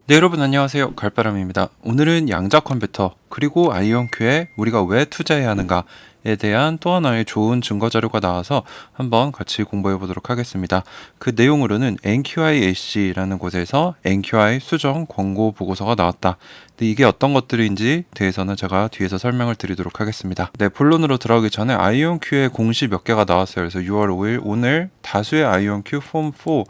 네, 여러분 안녕하세요. 갈바람입니다. 오늘은 양자 컴퓨터 그리고 아이온큐에 우리가 왜 투자해야 하는가에 대한 또 하나의 좋은 증거 자료가 나와서 한번 같이 공부해 보도록 하겠습니다. 그 내용으로는 NQIAC라는 곳에서 NQI 수정 권고 보고서가 나왔다. 근데 이게 어떤 것들인지 대해서는 제가 뒤에서 설명을 드리도록 하겠습니다. 네, 본론으로 들어가기 전에 아이온큐의 공시 몇 개가 나왔어요. 그래서 6월 5일 오늘 다수의 아이온큐 폼 4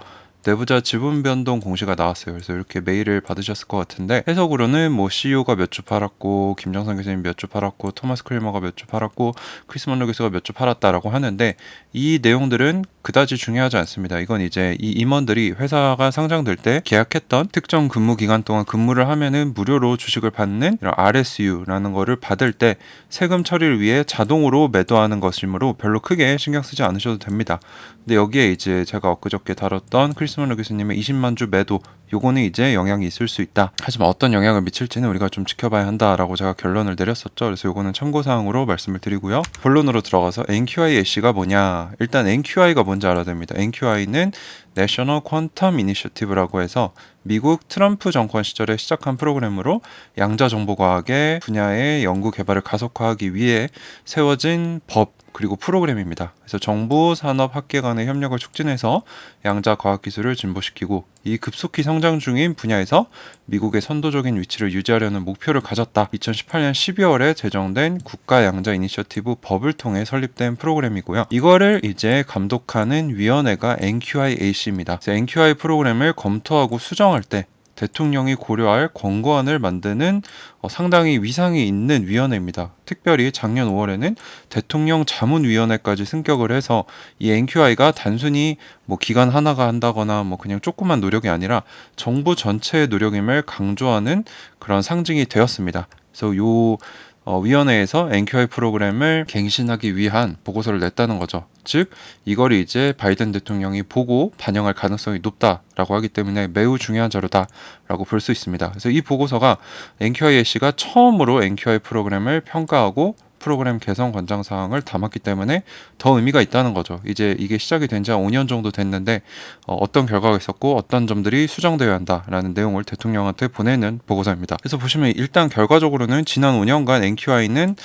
내부자 지분 변동 공시가 나왔어요. 그래서 이렇게 메일을 받으셨을 것 같은데 해석으로는 뭐 CEO가 몇 주 팔았고 김정선 교수님 몇 주 팔았고 토마스 클리머가 몇 주 팔았고 크리스 먼로 교수가 몇 주 팔았다라고 하는데 이 내용들은 그다지 중요하지 않습니다. 이건 이제 이 임원들이 회사가 상장될 때 계약했던 특정 근무 기간 동안 근무를 하면은 무료로 주식을 받는 이런 RSU라는 거를 받을 때 세금 처리를 위해 자동으로 매도하는 것이므로 별로 크게 신경 쓰지 않으셔도 됩니다. 근데 여기에 이제 제가 엊그저께 다뤘던 크리스 먼로 교수님의 20만 주 매도 요거는 이제 영향이 있을 수 있다. 하지만 어떤 영향을 미칠지는 우리가 좀 지켜봐야 한다라고 제가 결론을 내렸었죠. 그래서 요거는 참고사항으로 말씀을 드리고요. 본론으로 들어가서 NQIAC가 뭐냐. 일단 NQI가 뭔지 알아야 됩니다. NQI는 National Quantum Initiative라고 해서 미국 트럼프 정권 시절에 시작한 프로그램으로 양자정보과학의 분야의 연구 개발을 가속화하기 위해 세워진 법 그리고 프로그램입니다. 그래서 정부, 산업, 학계 간의 협력을 촉진해서 양자 과학 기술을 진보시키고 이 급속히 성장 중인 분야에서 미국의 선도적인 위치를 유지하려는 목표를 가졌다. 2018년 12월에 제정된 국가 양자 이니셔티브 법을 통해 설립된 프로그램이고요. 이거를 이제 감독하는 위원회가 NQIAC입니다. NQI 프로그램을 검토하고 수정할 때 대통령이 고려할 권고안을 만드는 상당히 위상이 있는 위원회입니다. 특별히 작년 5월에는 대통령 자문위원회까지 승격을 해서 이 NQI가 단순히 뭐 기관 하나가 한다거나 뭐 그냥 조그만 노력이 아니라 정부 전체의 노력임을 강조하는 그런 상징이 되었습니다. 그래서 요 위원회에서 NQI 프로그램을 갱신하기 위한 보고서를 냈다는 거죠. 즉 이걸 이제 바이든 대통령이 보고 반영할 가능성이 높다라고 하기 때문에 매우 중요한 자료다라고 볼 수 있습니다. 그래서 이 보고서가 NQIAC가 처음으로 NQI 프로그램을 평가하고 프로그램 개선 권장 사항을 담았기 때문에 더 의미가 있다는 거죠. 이제 이게 시작이 된 지 한 5년 정도 됐는데 어떤 결과가 있었고 어떤 점들이 수정되어야 한다라는 내용을 대통령한테 보내는 보고서입니다. 그래서 보시면 일단 결과적으로는 지난 5년간 NQI는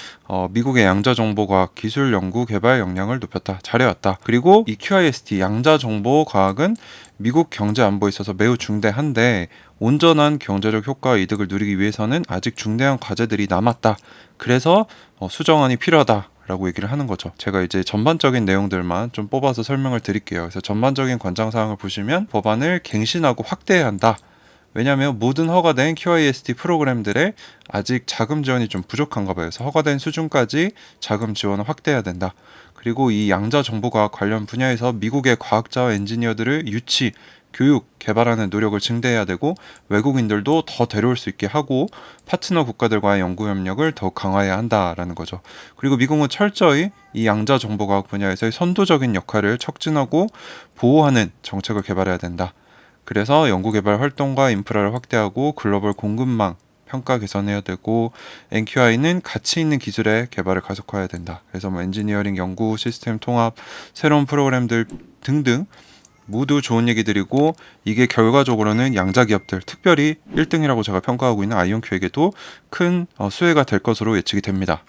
미국의 양자정보과학 기술 연구 개발 역량을 높였다. 잘해왔다. 그리고 이 QIST 양자정보과학은 미국 경제 안보에 있어서 매우 중대한데 온전한 경제적 효과와 이득을 누리기 위해서는 아직 중대한 과제들이 남았다. 그래서 수정안이 필요하다라고 얘기를 하는 거죠. 제가 이제 전반적인 내용들만 좀 뽑아서 설명을 드릴게요. 그래서 전반적인 권장사항을 보시면 법안을 갱신하고 확대해야 한다. 왜냐하면 모든 허가된 QIST 프로그램들의 아직 자금 지원이 좀 부족한가 봐요. 그래서 허가된 수준까지 자금 지원을 확대해야 된다. 그리고 이 양자 정보과학 관련 분야에서 미국의 과학자와 엔지니어들을 유치, 교육, 개발하는 노력을 증대해야 되고 외국인들도 더 데려올 수 있게 하고 파트너 국가들과의 연구 협력을 더욱 강화해야 한다라는 거죠. 그리고 미국은 철저히 이 양자 정보과학 분야에서의 선도적인 역할을 촉진하고 보호하는 정책을 개발해야 된다. 그래서 연구개발 활동과 인프라를 확대하고 글로벌 공급망 평가 개선해야 되고 NQI는 가치 있는 기술의 개발을 가속화해야 된다. 그래서 뭐 엔지니어링 연구 시스템 통합 새로운 프로그램들 등등 모두 좋은 얘기들이고 이게 결과적으로는 양자 기업들 특별히 1등이라고 제가 평가하고 있는 아이온큐에게도 큰 수혜가 될 것으로 예측이 됩니다.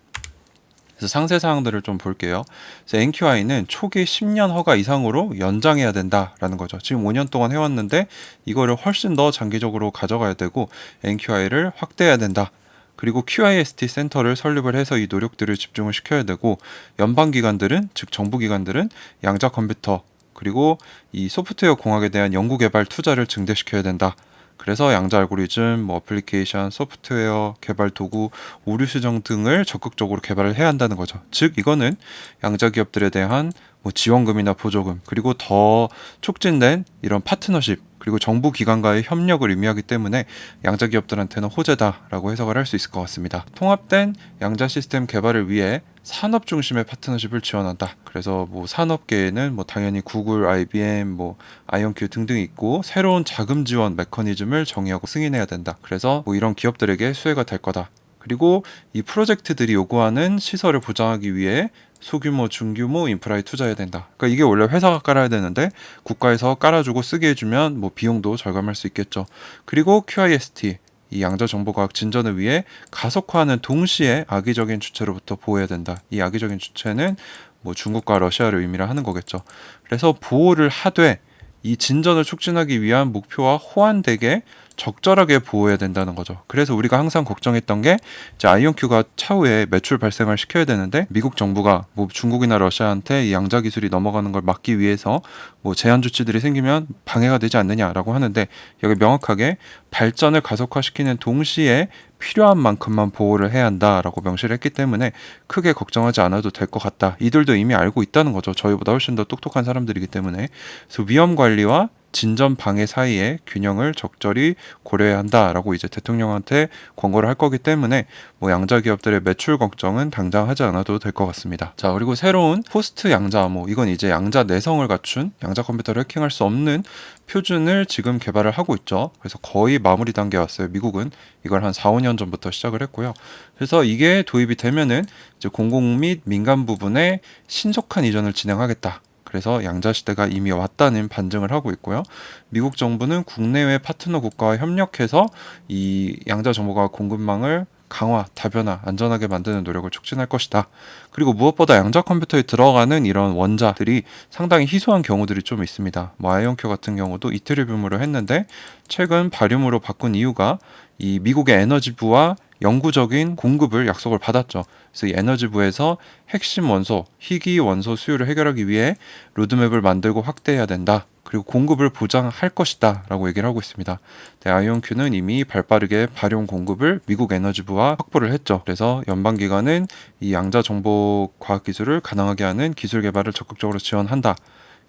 그래서 상세 사항들을 좀 볼게요. 그래서 NQI는 초기 10년 허가 이상으로 연장해야 된다라는 거죠. 지금 5년 동안 해왔는데 이거를 훨씬 더 장기적으로 가져가야 되고 NQI를 확대해야 된다. 그리고 QIST 센터를 설립을 해서 이 노력들을 집중을 시켜야 되고 연방기관들은 즉 정부기관들은 양자 컴퓨터 그리고 이 소프트웨어 공학에 대한 연구개발 투자를 증대시켜야 된다. 그래서 양자 알고리즘, 뭐 어플리케이션, 소프트웨어, 개발 도구, 오류 수정 등을 적극적으로 개발을 해야 한다는 거죠. 즉 이거는 양자 기업들에 대한 뭐 지원금이나 보조금 그리고 더 촉진된 이런 파트너십 그리고 정부 기관과의 협력을 의미하기 때문에 양자 기업들한테는 호재다라고 해석을 할 수 있을 것 같습니다. 통합된 양자 시스템 개발을 위해 산업 중심의 파트너십을 지원한다. 그래서 뭐 산업계에는 뭐 당연히 구글, IBM, 뭐 아이온큐 등등이 있고 새로운 자금 지원 메커니즘을 정의하고 승인해야 된다. 그래서 뭐 이런 기업들에게 수혜가 될 거다. 그리고 이 프로젝트들이 요구하는 시설을 보장하기 위해 소규모, 중규모 인프라에 투자해야 된다. 그러니까 이게 원래 회사가 깔아야 되는데 국가에서 깔아주고 쓰게 해주면 뭐 비용도 절감할 수 있겠죠. 그리고 QIST, 이 양자 정보과학 진전을 위해 가속화하는 동시에 악의적인 주체로부터 보호해야 된다. 이 악의적인 주체는 뭐 중국과 러시아를 의미를 하는 거겠죠. 그래서 보호를 하되 이 진전을 촉진하기 위한 목표와 호환되게 적절하게 보호해야 된다는 거죠. 그래서 우리가 항상 걱정했던 게 이제 아이온큐가 차후에 매출 발생을 시켜야 되는데 미국 정부가 뭐 중국이나 러시아한테 이 양자 기술이 넘어가는 걸 막기 위해서 뭐 제한 조치들이 생기면 방해가 되지 않느냐라고 하는데 여기 명확하게 발전을 가속화시키는 동시에 필요한 만큼만 보호를 해야 한다라고 명시를 했기 때문에 크게 걱정하지 않아도 될 것 같다. 이들도 이미 알고 있다는 거죠. 저희보다 훨씬 더 똑똑한 사람들이기 때문에. 그래서 위험 관리와 진전 방해 사이에 균형을 적절히 고려해야 한다라고 이제 대통령한테 권고를 할 거기 때문에 뭐 양자 기업들의 매출 걱정은 당장 하지 않아도 될 것 같습니다. 자, 그리고 새로운 포스트 양자 암호, 이건 이제 양자 내성을 갖춘 양자 컴퓨터를 해킹할 수 없는 표준을 지금 개발을 하고 있죠. 그래서 거의 마무리 단계에 왔어요. 미국은 이걸 한 4, 5년 전부터 시작을 했고요. 그래서 이게 도입이 되면은 이제 공공 및 민간 부분에 신속한 이전을 진행하겠다. 그래서 양자 시대가 이미 왔다는 반증을 하고 있고요. 미국 정부는 국내외 파트너 국가와 협력해서 이 양자 정보과학 공급망을 강화, 다변화, 안전하게 만드는 노력을 촉진할 것이다. 그리고 무엇보다 양자 컴퓨터에 들어가는 이런 원자들이 상당히 희소한 경우들이 좀 있습니다. 뭐 아이온큐 같은 경우도 이트리움으로 했는데 최근 바륨으로 바꾼 이유가 이 미국의 에너지부와 영구적인 공급을 약속을 받았죠. 그래서 이 에너지부에서 핵심 원소, 희귀 원소 수요를 해결하기 위해 로드맵을 만들고 확대해야 된다. 그리고 공급을 보장할 것이다 라고 얘기를 하고 있습니다. 네, 아이온큐는 이미 발빠르게 바륨 공급을 미국 에너지부와 확보를 했죠. 그래서 연방기관은 이 양자 정보 과학 기술을 가능하게 하는 기술 개발을 적극적으로 지원한다.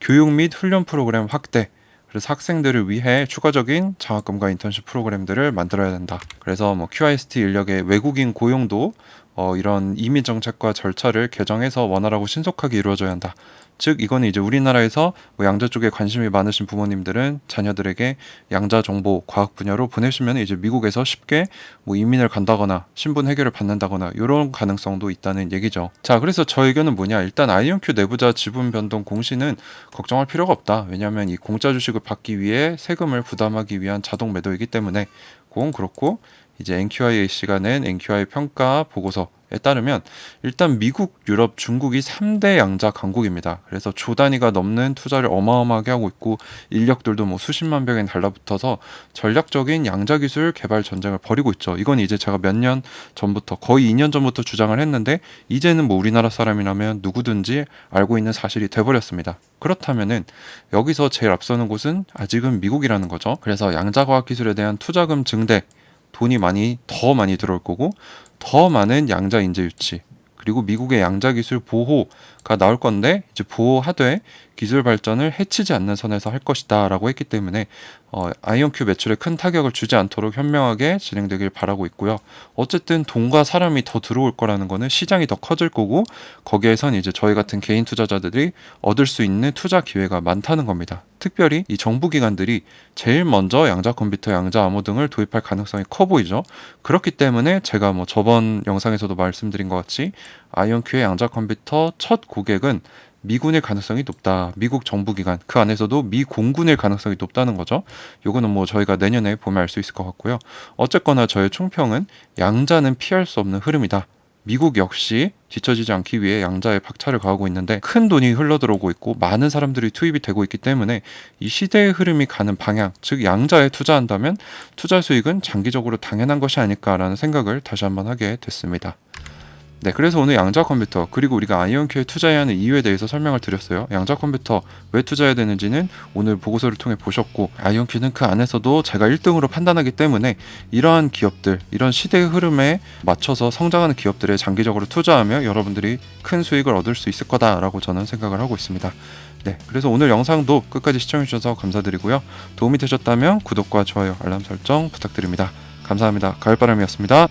교육 및 훈련 프로그램 확대, 그래서 학생들을 위해 추가적인 장학금과 인턴십 프로그램들을 만들어야 된다. 그래서 뭐 QIST 인력의 외국인 고용도 이런 이민 정책과 절차를 개정해서 원활하고 신속하게 이루어져야 한다. 즉 이거는 이제 우리나라에서 뭐 양자 쪽에 관심이 많으신 부모님들은 자녀들에게 양자 정보 과학 분야로 보내시면 이제 미국에서 쉽게 뭐 이민을 간다거나 신분 해결을 받는다거나 이런 가능성도 있다는 얘기죠. 자, 그래서 저 의견은 뭐냐? 일단 아이온큐 내부자 지분 변동 공시는 걱정할 필요가 없다. 왜냐하면 이 공짜 주식을 받기 위해 세금을 부담하기 위한 자동 매도이기 때문에 그건 그렇고, 이제 NQIAC가 낸 NQI 평가 보고서에 따르면 일단 미국, 유럽, 중국이 3대 양자 강국입니다. 그래서 조 단위가 넘는 투자를 어마어마하게 하고 있고 인력들도 뭐 수십만 명이 달라붙어서 전략적인 양자 기술 개발 전쟁을 벌이고 있죠. 이건 이제 제가 몇 년 전부터, 거의 2년 전부터 주장을 했는데 이제는 뭐 우리나라 사람이라면 누구든지 알고 있는 사실이 돼버렸습니다. 그렇다면은 여기서 제일 앞서는 곳은 아직은 미국이라는 거죠. 그래서 양자과학 기술에 대한 투자금 증대, 돈이 더 많이 들어올 거고 더 많은 양자 인재 유치, 그리고 미국의 양자 기술 보호가 나올 건데 이제 보호하되 기술 발전을 해치지 않는 선에서 할 것이다 라고 했기 때문에 아이온큐 매출에 큰 타격을 주지 않도록 현명하게 진행되길 바라고 있고요. 어쨌든 돈과 사람이 더 들어올 거라는 거는 시장이 더 커질 거고 거기에선 이제 저희 같은 개인 투자자들이 얻을 수 있는 투자 기회가 많다는 겁니다. 특별히 이 정부 기관들이 제일 먼저 양자 컴퓨터, 양자 암호 등을 도입할 가능성이 커 보이죠. 그렇기 때문에 제가 뭐 저번 영상에서도 말씀드린 것 같이 아이온큐의 양자 컴퓨터 첫 고객은 미군일 가능성이 높다. 미국 정부기관, 그 안에서도 미 공군일 가능성이 높다는 거죠. 요거는 뭐 저희가 내년에 보면 알 수 있을 것 같고요. 어쨌거나 저의 총평은 양자는 피할 수 없는 흐름이다. 미국 역시 뒤처지지 않기 위해 양자에 박차를 가하고 있는데 큰 돈이 흘러들어오고 있고 많은 사람들이 투입이 되고 있기 때문에 이 시대의 흐름이 가는 방향, 즉 양자에 투자한다면 투자 수익은 장기적으로 당연한 것이 아닐까라는 생각을 다시 한번 하게 됐습니다. 네, 그래서 오늘 양자 컴퓨터, 그리고 우리가 아이온큐에 투자해야 하는 이유에 대해서 설명을 드렸어요. 양자 컴퓨터 왜 투자해야 되는지는 오늘 보고서를 통해 보셨고, 아이온큐는 그 안에서도 제가 1등으로 판단하기 때문에 이러한 기업들, 이런 시대의 흐름에 맞춰서 성장하는 기업들에 장기적으로 투자하며 여러분들이 큰 수익을 얻을 수 있을 거다라고 저는 생각을 하고 있습니다. 네, 그래서 오늘 영상도 끝까지 시청해주셔서 감사드리고요. 도움이 되셨다면 구독과 좋아요, 알람 설정 부탁드립니다. 감사합니다. 가을바람이었습니다.